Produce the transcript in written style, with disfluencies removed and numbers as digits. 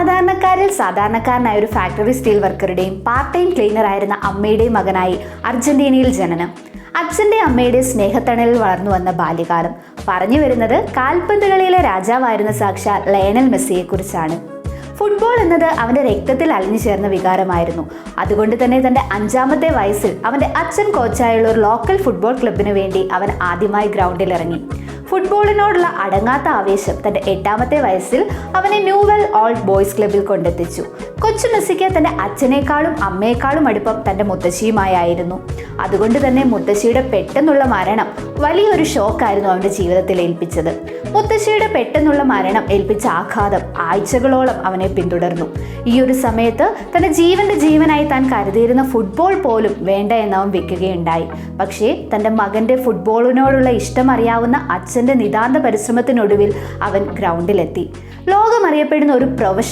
സാധാരണക്കാരിൽ സാധാരണക്കാരനായ ഒരു ഫാക്ടറി സ്റ്റീൽ വർക്കറുടെയും പാർട്ട് ടൈം ക്ലീനർ ആയിരുന്ന അമ്മയുടെയും മകനായി അർജന്റീനയിൽ ജനനം. അച്ഛൻ്റെ അമ്മയുടെ സ്നേഹത്തണലിൽ വളർന്നു വന്ന ബാല്യകാലം. പറഞ്ഞു വരുന്നത് കാൽപന്ത് കളിയിലെ രാജാവായിരുന്ന സാക്ഷാൽ ലയണൽ മെസ്സിയെക്കുറിച്ചാണ്. ഫുട്ബോൾ എന്നത് അവൻ്റെ രക്തത്തിൽ അലിഞ്ഞു ചേർന്ന വികാരമായിരുന്നു. അതുകൊണ്ട് തന്നെ തൻ്റെ 5-ാമത്തെ വയസ്സിൽ അവൻ്റെ അച്ഛൻ കോച്ചായുള്ള ഒരു ലോക്കൽ ഫുട്ബോൾ ക്ലബിന് വേണ്ടി അവൻ ആദ്യമായി ഗ്രൗണ്ടിലിറങ്ങി. ഫുട്ബോളിനോടുള്ള അടങ്ങാത്ത ആവേശം തൻ്റെ 8-ാമത്തെ വയസ്സിൽ അവനെ ന്യൂവെൽ ഓൾഡ് ബോയ്സ് ക്ലബിൽ കൊണ്ടെത്തിച്ചു. കൊച്ചു മെസ്സിക്ക് തൻ്റെ അച്ഛനേക്കാളും അമ്മയെക്കാളും അടുപ്പം തൻ്റെ മുത്തശ്ശിയുമായിരുന്നു. അതുകൊണ്ട് തന്നെ മുത്തശ്ശിയുടെ പെട്ടെന്നുള്ള മരണം വലിയൊരു ഷോക്കായിരുന്നു അവൻ്റെ ജീവിതത്തിൽ ഏൽപ്പിച്ചത്. മുത്തശ്ശിയുടെ പെട്ടെന്നുള്ള മരണം ഏൽപ്പിച്ച ആഘാതം ആഴ്ചകളോളം അവനെ പിന്തുടർന്നു. ഈ ഒരു സമയത്ത് തൻ്റെ ജീവന്റെ ജീവനായി താൻ കരുതിയിരുന്ന ഫുട്ബോൾ പോലും വേണ്ട എന്നവൻ വെക്കുകയുണ്ടായി. പക്ഷേ തൻ്റെ മകൻ്റെ ഫുട്ബോളിനോടുള്ള ഇഷ്ടം അറിയാവുന്ന അച്ഛൻ്റെ നിതാന്ത പരിശ്രമത്തിനൊടുവിൽ അവൻ ഗ്രൗണ്ടിലെത്തി. ലോകമറിയപ്പെടുന്ന ഒരു പ്രൊഫഷണൽ